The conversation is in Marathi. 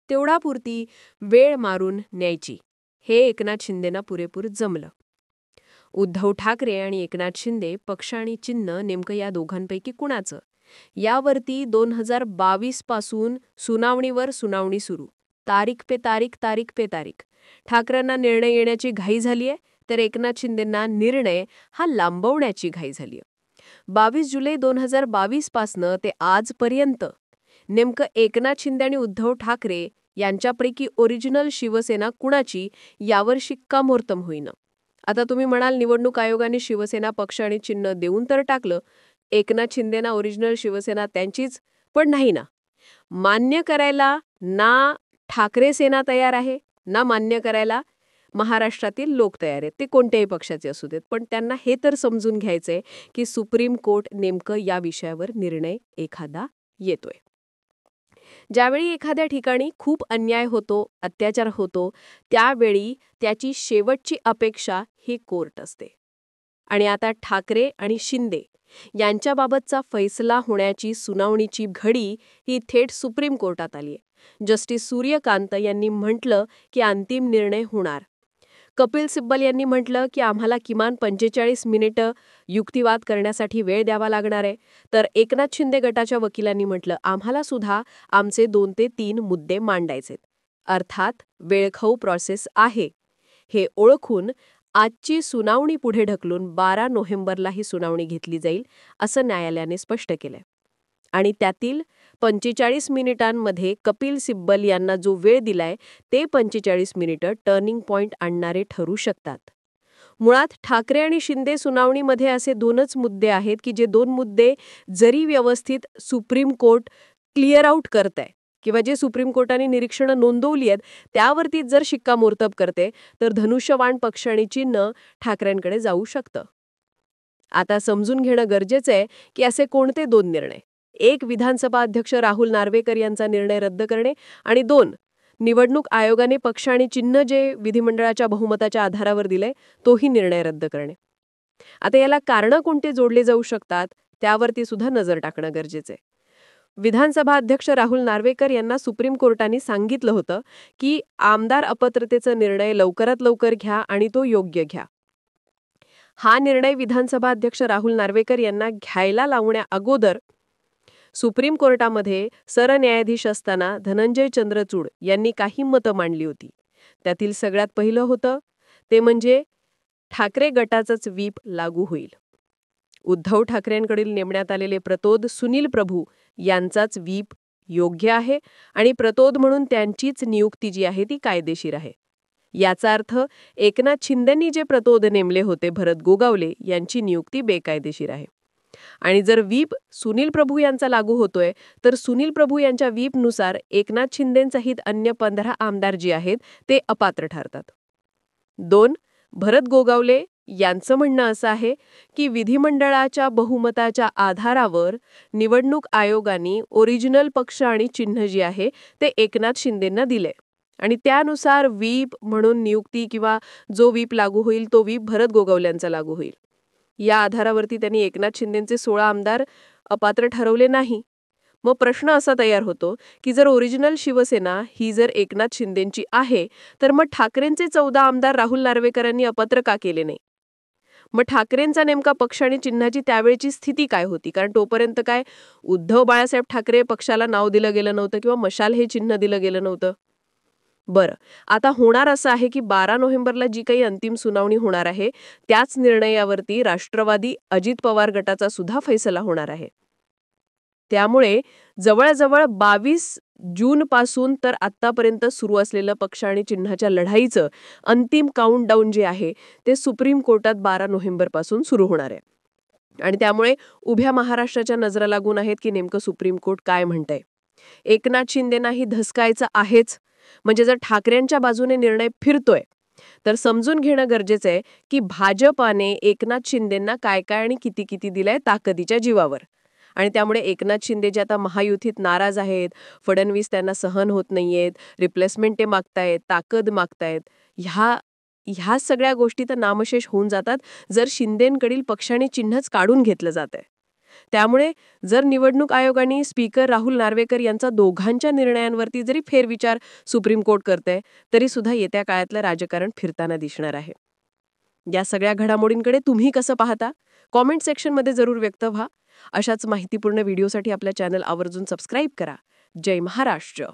तेवढापुरती वेळ मारून न्यायची. हे एकनाथ शिंदेंना पुरेपूर जमलं. उद्धव ठाकरे आणि एकनाथ शिंदे पक्ष आणि चिन्ह नेमकं या दोघांपैकी कुणाचं, यावरती 2022 पासून सुनावणीवर सुनावणी सुरू. तारीख पे तारीख, तारीख पे तारीख. ठाकरेंना निर्णय येण्याची घाई झालीय, तर एकनाथ शिंदेंना निर्णय हा लांबवण्याची घाई झालीय. 22 जुलै 2022 पासनं ते आजपर्यंत नेमकं एकनाथ शिंदे आणि उद्धव ठाकरे यांच्यापैकी ओरिजिनल शिवसेना कुणाची यावर शिक्कामोर्तब होईना. आता तुम्ही म्हणाल, निवडणूक आयोगाने शिवसेना पक्ष आणि चिन्ह देऊन तर टाकलं, एकनाथ शिंदेना ओरिजिनल शिवसेना त्यांचीच, पण नाही ना. मान्य करायला ना ठाकरे सेना तयार आहे, ना मान्य करायला महाराष्ट्रातील लोक तयार आहेत, ते कोणत्याही पक्षाचे असू देत. पण त्यांना हे तर समजून घ्यायचंय की सुप्रीम कोर्ट नेमकं या विषयावर निर्णय एखादा येतोय. ज्यावेळी एखाद्या ठिकाणी खूप अन्याय होतो, अत्याचार होतो, त्यावेळी त्याची शेवटची अपेक्षा ही कोर्ट असते. आणि आता ठाकरे आणि शिंदे यांच्याबाबतचा फैसला होण्याची सुनावणीची घडी ही थेट सुप्रीम कोर्टात आली आहे. जस्टिस सूर्यकांत यांनी म्हटलं की अंतिम निर्णय होणार. कपिल सिब्बल यांनी म्हटलं की आम्हाला किमान 45 मिनिटं युक्तिवाद करण्यासाठी वेळ द्यावा लागणार आहे. तर एकनाथ शिंदे गटाच्या वकिलांनी म्हटलं, आम्हाला सुद्धा आमचे 2 ते 3 मुद्दे मांडायचेत. अर्थात वेळखाऊ प्रोसेस आहे. हे ओळखून आजची सुनावणी पुढे ढकलून 12 नोव्हेंबरला ही सुनावणी घेतली जाईल, असं न्यायालयाने स्पष्ट केलंय. आणि त्यातील 45 मिनिटांमध्ये कपिल सिब्बल यांना जो वेळ दिलाय, ते 45 मिनिटं टर्निंग पॉइंट आणणारे ठरू शकतात. मुळात ठाकरे आणि शिंदे सुनावणीमध्ये असे 2च मुद्दे आहेत की जे 2 मुद्दे जरी व्यवस्थित सुप्रीम कोर्ट क्लिअर आउट करतंय किंवा जे सुप्रीम कोर्टाने निरीक्षणं नोंदवली आहेत त्यावरती जर शिक्कामोर्तब करते, तर धनुष्यबाण पक्ष आणि चिन्ह ठाकरेंकडे जाऊ शकतं. आता समजून घेणं गरजेचं आहे की असे कोणते 2 निर्णय. एक, विधानसभा अध्यक्ष राहुल नार्वेकर यांचा निर्णय रद्द करणे, आणि 2, निवडणूक आयोगाने पक्ष आणि चिन्ह जे विधिमंडळाच्या बहुमताच्या आधारावर दिलंय तोही निर्णय रद्द करणे. आता याला कारणं कोणते जोडले जाऊ शकतात त्यावरती सुद्धा नजर टाकणं गरजेचं आहे. विधानसभा अध्यक्ष राहुल नार्वेकर यांना सुप्रीम कोर्टाने सांगितलं होतं की आमदार अपात्रतेचा निर्णय लवकरात लवकर घ्या आणि तो योग्य घ्या. हा निर्णय विधानसभा अध्यक्ष राहुल नार्वेकर यांना घ्यायला लावण्या अगोदर सुप्रीम कोर्टामध्ये सरन्यायाधीश असताना धनंजय चंद्रचूड यांनी काही मतं मांडली होती. त्यातील सगळ्यात पहिलं होतं ते म्हणजे ठाकरे गटाचाच व्हीप लागू होईल. उद्धव ठाकरेंकडील नेमण्यात आलेले प्रतोद सुनील प्रभू यांचाच व्हीप योग्य आहे आणि प्रतोद म्हणून त्यांचीच नियुक्ती जी आहे ती कायदेशीर आहे. याचा अर्थ एकनाथ शिंदेंनी जे प्रतोद नेमले होते भरत गोगावले यांची नियुक्ती बेकायदेशीर आहे. आणि जर व्हीप सुनील प्रभू यांचा लागू होतोय, तर सुनील प्रभू यांच्या व्हीपनुसार एकनाथ शिंदेंसहित अन्य 15 आमदार जे आहेत ते अपात्र ठरतात. 2, भरत गोगावले यांचं म्हणणं असं आहे की विधिमंडळाच्या बहुमताच्या आधारावर निवडणूक आयोगाने ओरिजिनल पक्ष आणि चिन्ह जे आहे ते एकनाथ शिंदेंना दिले आणि त्यानुसार व्हीप म्हणून नियुक्ती किंवा जो व्हीप लागू होईल तो व्हीप भरत गोगावल्यांचा लागू होईल. या आधारावरती त्यांनी एकनाथ शिंदेंचे 16 आमदार अपात्र ठरवले नाही. मग प्रश्न असा तयार होतो की जर ओरिजिनल शिवसेना ही जर एकनाथ शिंदेंची आहे, तर मग ठाकरेंचे 14 आमदार राहुल नार्वेकरांनी अपात्र का केले नाही? मग ठाकरेंचा नेमका पक्ष आणि चिन्हाची त्यावेळची स्थिती काय होती? कारण तोपर्यंत काय उद्धव बाळासाहेब ठाकरे पक्षाला नाव दिलं गेलं नव्हतं किंवा मशाल हे चिन्ह दिलं गेलं नव्हतं. बरं, आता होणार असं आहे की 12 नोव्हेंबरला जी काही अंतिम सुनावणी होणार आहे त्याच निर्णयावरती राष्ट्रवादी अजित पवार गटाचा सुद्धा फैसला होणार आहे. त्यामुळे जवळजवळ 22 जूनपासून तर आत्तापर्यंत सुरू असलेलं पक्ष आणि चिन्हाच्या लढाईचं अंतिम काउंटडाऊन जे आहे ते सुप्रीम कोर्टात 12 नोव्हेंबरपासून सुरू होणार आहे. आणि त्यामुळे उभ्या महाराष्ट्राच्या नजरा लागून आहेत की नेमकं सुप्रीम कोर्ट काय म्हणतंय. एकनाथ शिंदेंनाही धसकायचं आहेच. म्हणजे जर ठाकरेंच्या बाजूने निर्णय फिरतोय तर समजून घेणं गरजेचं आहे की भाजपाने एकनाथ शिंदेंना काय काय आणि किती किती दिलंय ताकदीच्या जीवावर. आणि त्यामुळे एकनाथ शिंदे जे आता महायुतीत नाराज आहेत, फडणवीस त्यांना सहन होत नाहीयेत, रिप्लेसमेंट ते मागतायत, ताकद मागतायत, ह्या सगळ्या गोष्टी तर नामशेष होऊन जातात जर शिंदेंकडील पक्ष आणि चिन्हच काढून घेतलं जात आहे. त्यामुळे जर निवडणूक आयोगाने स्पीकर राहुल नार्वेकर यांचा दोघांच्या निर्णयांवरती जरी फेरविचार सुप्रीम कोर्ट करते तरी सुद्धा येत्या काळातलं राजकारण फिरताना दिसणार आहे. या सगळ्या घडामोडींकडे तुम्ही कसं पाहता? कॉमेंट सेक्शनमध्ये जरूर व्यक्त व्हा. अशाच माहितीपूर्ण व्हिडिओसाठी आपल्या चॅनल आवर्जून सबस्क्राईब करा. जय महाराष्ट्र.